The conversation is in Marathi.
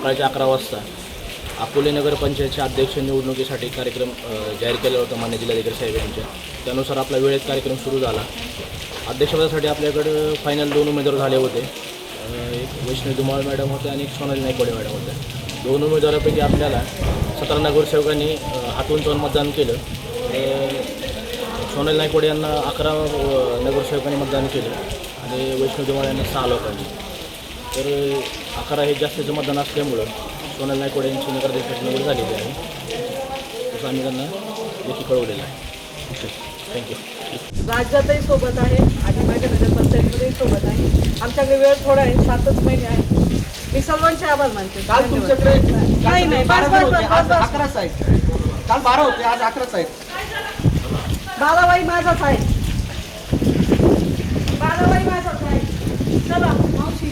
सकाळच्या 11 वाजता अकोले नगरपंचायतच्या अध्यक्ष निवडणुकीसाठी कार्यक्रम जाहीर केला होता मान्य जिल्हाधिकारी साहेब यांच्या. त्यानुसार आपला वेळेत कार्यक्रम सुरू झाला. अध्यक्षपदासाठी आपल्याकडं फायनल 2 उमेदवार झाले होते. एक वैष्णवी धुमाळ मॅडम होते आणि एक सोनाली नायकवाडी मॅडम होत्या. 2 उमेदवारापैकी आपल्याला 17 नगरसेवकांनी हातून जाऊन मतदान केलं. सोनाली नायकवाडी यांना 11 नगरसेवकांनी मतदान केलं आणि वैष्णवी धुमाळ यांना 6 लोकांनी. तर 11 हे जास्तीचं मतदान असल्यामुळं सोनाली नायकवाडी यांची नगराध्यक्षाची निवड झालेली आहे. तसं आम्ही त्यांना देखील कळवलेलं आहे. थँक्यू. राज्यातही सोबत आहे आणि माझ्या नगरपंचायतीमध्येही सोबत आहे. आमच्याकडे वेळ थोडा आहे, 7च महिने आहे. मी सर्वांचे आभार मानते. काल तुमच्याकडे नाही 12 होते, आज 11च आहेत. काल 12 होते, आज 11च आहेत. बालाबाई माझाच आहे. बालाबाई माझाच आहे. चला मावशी.